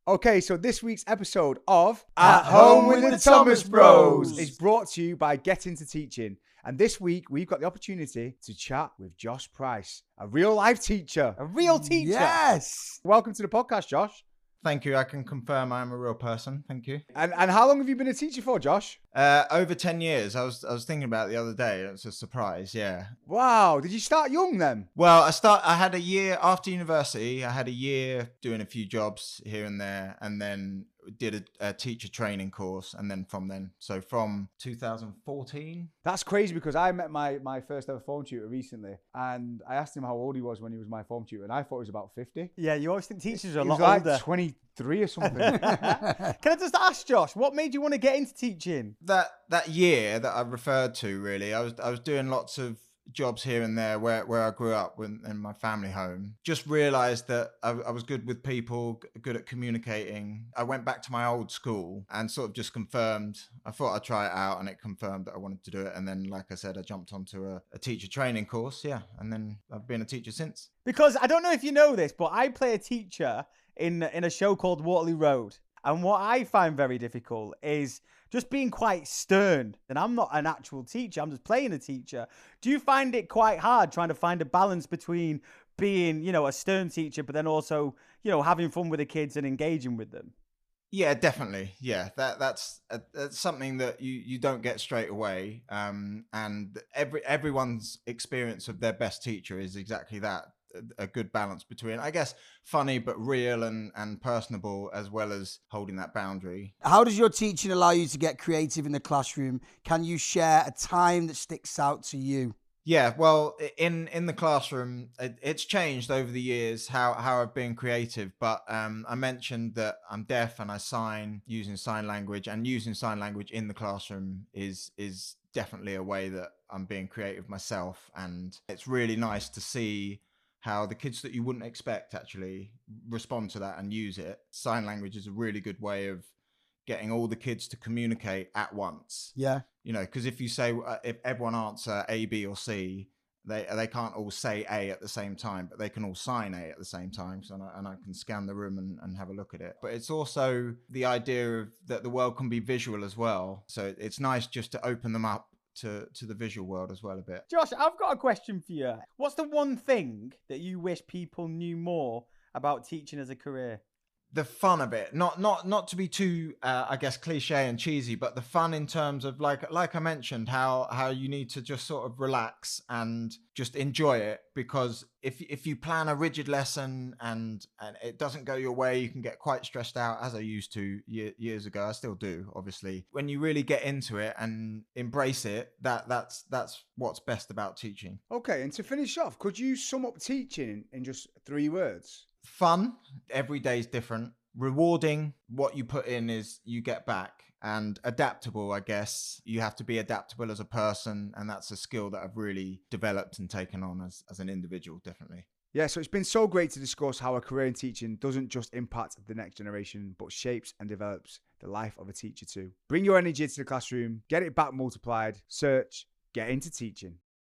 Okay, so this week's episode of At Home with the Thomas Bros is brought to you by Get Into Teaching. And this week, we've got the opportunity to chat with Josh Price, a real-life teacher. A real teacher? Yes! Welcome to the podcast, Josh. Thank you. I can confirm I am a real person. Thank you. And how long have you been a teacher for, Josh? Over 10 years. I was thinking about it the other day. It's a surprise, yeah. Wow. Did you start young then? Well, I had a year after university. I had a year doing a few jobs here and there, and then did a teacher training course, and then from 2014. That's crazy because I met my first ever form tutor recently, and I asked him how old he was when he was my form tutor, and I thought he was about 50. Yeah, you always think teachers are a He lot was like older. 23 or something. Can I just ask, Josh, what made you want to get into teaching? That year that I referred to, really, I was doing lots of jobs here and there where I grew up in my family home. Just realized that I was good with people, good at communicating. I went back to my old school and sort of just confirmed. I thought I'd try it out, and it confirmed that I wanted to do it. And then, like I said, I jumped onto a teacher training course. Yeah. And then I've been a teacher since. Because I don't know if you know this, but I play a teacher in a show called Waterloo Road. And what I find very difficult is just being quite stern. And I'm not an actual teacher. I'm just playing a teacher. Do you find it quite hard trying to find a balance between being, a stern teacher, but then also, having fun with the kids and engaging with them? Yeah, definitely. Yeah, that's something that you don't get straight away. And everyone's experience of their best teacher is exactly that. A good balance between, I guess, funny but real and personable, as well as holding that boundary. How does your teaching allow you to get creative in the classroom? Can you share a time that sticks out to you? Yeah, well, in the classroom, it's changed over the years how I've been creative. But I mentioned that I'm deaf and I sign using sign language, and using sign language in the classroom is definitely a way that I'm being creative myself. And it's really nice to see how the kids that you wouldn't expect actually respond to that and use it. Sign language is a really good way of getting all the kids to communicate at once. Yeah. Because if you say, if everyone answer A, B, or C, they can't all say A at the same time, but they can all sign A at the same time. So, and I can scan the room and have a look at it. But it's also the idea of that the world can be visual as well. So it's nice just to open them up to the visual world as well a bit. Josh, I've got a question for you. What's the one thing that you wish people knew more about teaching as a career? The fun of it, not to be too, I guess, cliche and cheesy, but the fun in terms of like I mentioned, how you need to just sort of relax and just enjoy it. Because if you plan a rigid lesson and it doesn't go your way, you can get quite stressed out, as I used to years ago. I still do, obviously. When you really get into it and embrace it, that's what's best about teaching. Okay, and to finish off, could you sum up teaching in just 3 words? Fun. Every day is different. Rewarding. What you put in is you get back. And adaptable, I guess. You have to be adaptable as a person, and that's a skill that I've really developed and taken on as an individual, definitely. Yeah, so it's been so great to discuss how a career in teaching doesn't just impact the next generation, but shapes and develops the life of a teacher too. Bring your energy into the classroom, get it back multiplied, search, Get Into Teaching.